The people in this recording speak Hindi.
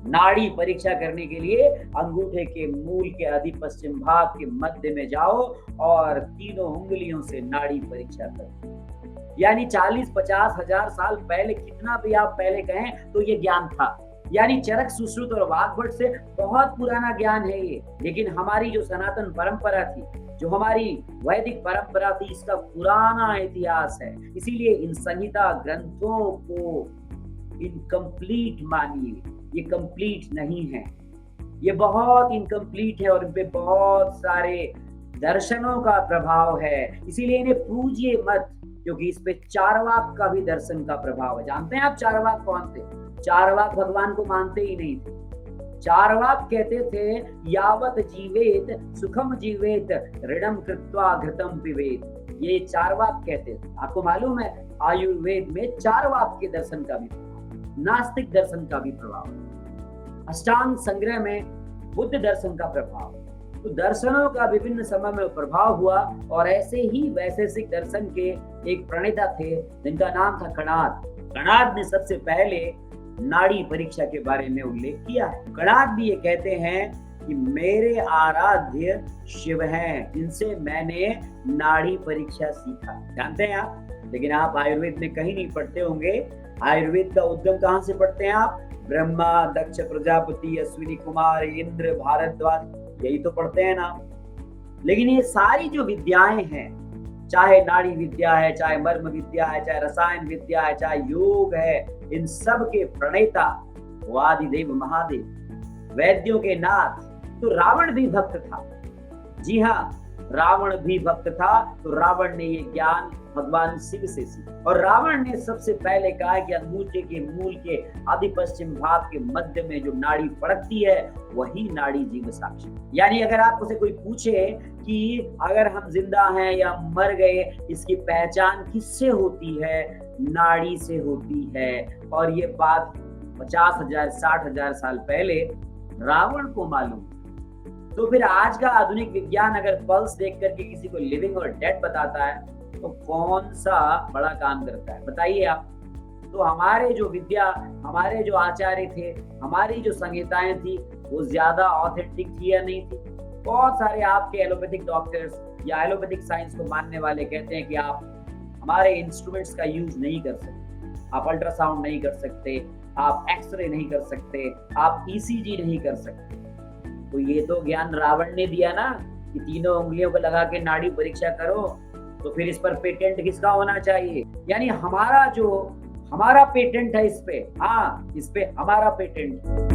नाड़ी परीक्षा करने के लिए अंगूठे के मूल के आदि पश्चिम भाग के मध्य में जाओ और तीनों उंगलियों से नाड़ी परीक्षा करो। यानी 40-50 हजार साल पहले, कितना भी आप पहले कहें तो ये ज्ञान था। यानी चरक, सुश्रुत और वाग्भट से बहुत पुराना ज्ञान है ये। लेकिन हमारी जो सनातन परंपरा थी, जो हमारी वैदिक परंपरा थी, इसका पुराना इतिहास है। इसीलिए इन संहिता ग्रंथों को इनकम्प्लीट मानिए, ये कंप्लीट नहीं है, ये बहुत इनकम्प्लीट है और इन पे बहुत सारे दर्शनों का प्रभाव है। इसीलिए इन्हें पूजिए मत, क्योंकि इस पे चारवाक का भी दर्शन का प्रभाव है। जानते हैं आप चारवाक कौन थे? चारवाक भगवान को मानते ही नहीं थे। चारवाक कहते थे यावत जीवेत सुखम जीवेत ऋणम कृत्वा घृतम पिबेत। ये चारवाक कहते थे। आपको मालूम है आयुर्वेद में चारवाक के दर्शन का भी, नास्तिक दर्शन का भी प्रभाव है। अष्टांग संग्रह में बुद्ध दर्शन का प्रभाव। तो दर्शनों का विभिन्न समय में प्रभाव हुआ और ऐसे ही वैशेषिक दर्शन के एक प्रणेता थे जिनका नाम था कणाद। कणाद ने सबसे पहले नाड़ी परीक्षा के बारे में उल्लेख किया है। कणाद भी ये कहते हैं कि मेरे आराध्य शिव हैं, जिनसे मैंने नाड़ी परीक्षा सीखा। जानते हैं आप? लेकिन आप आयुर्वेद में कहीं नहीं पढ़ते होंगे। आयुर्वेद का उद्गम कहाँ से पढ़ते हैं आप? ब्रह्मा, दक्ष प्रजापति, अश्विनी कुमार, इंद्र, भारद्वाज, यही तो पढ़ते हैं ना। लेकिन ये सारी जो विद्याएं हैं, चाहे नाड़ी विद्या है, चाहे मर्म विद्या है, चाहे रसायन विद्या है, चाहे योग है, इन सब के प्रणेता वो आदिदेव महादेव, वैद्यों के नाथ। तो रावण भी भक्त था। जी हाँ, रावण भी भक्त था। तो रावण ने ये ज्ञान भगवान शिव से सीखा और रावण ने सबसे पहले कहा कि अंगूठे के मूल के आदि पश्चिम भाग के मध्य में जो नाड़ी पड़ती है वही नाड़ी जीव साक्षी। यानी अगर आपको से कोई पूछे कि अगर हम जिंदा हैं या मर गए, इसकी पहचान किससे होती है? नाड़ी से होती है। और ये बात 50,000 60,000 साल पहले रावण को मालूम। तो फिर आज का आधुनिक विज्ञान अगर पल्स देख करके किसी को लिविंग और डेड बताता है तो कौन सा बड़ा काम करता है, बताइए आप। तो हमारे जो विद्या, हमारे जो आचार्य थे, हमारी जो संहिताएं थी, वो ज्यादा ऑथेंटिक थी या नहीं थी? बहुत सारे आपके एलोपैथिक डॉक्टर्स या एलोपैथिक साइंस को मानने वाले कहते हैं कि आप हमारे इंस्ट्रूमेंट्स का यूज नहीं कर सकते, आप अल्ट्रासाउंड नहीं कर सकते, आप एक्सरे नहीं कर सकते, आप ईसीजी नहीं कर सकते। तो ये तो ज्ञान रावण ने दिया ना कि तीनों उंगलियों को लगा के नाड़ी परीक्षा करो। तो फिर इस पर पेटेंट किसका होना चाहिए? यानी हमारा पेटेंट है इस पे। हाँ, इस पे हमारा पेटेंट।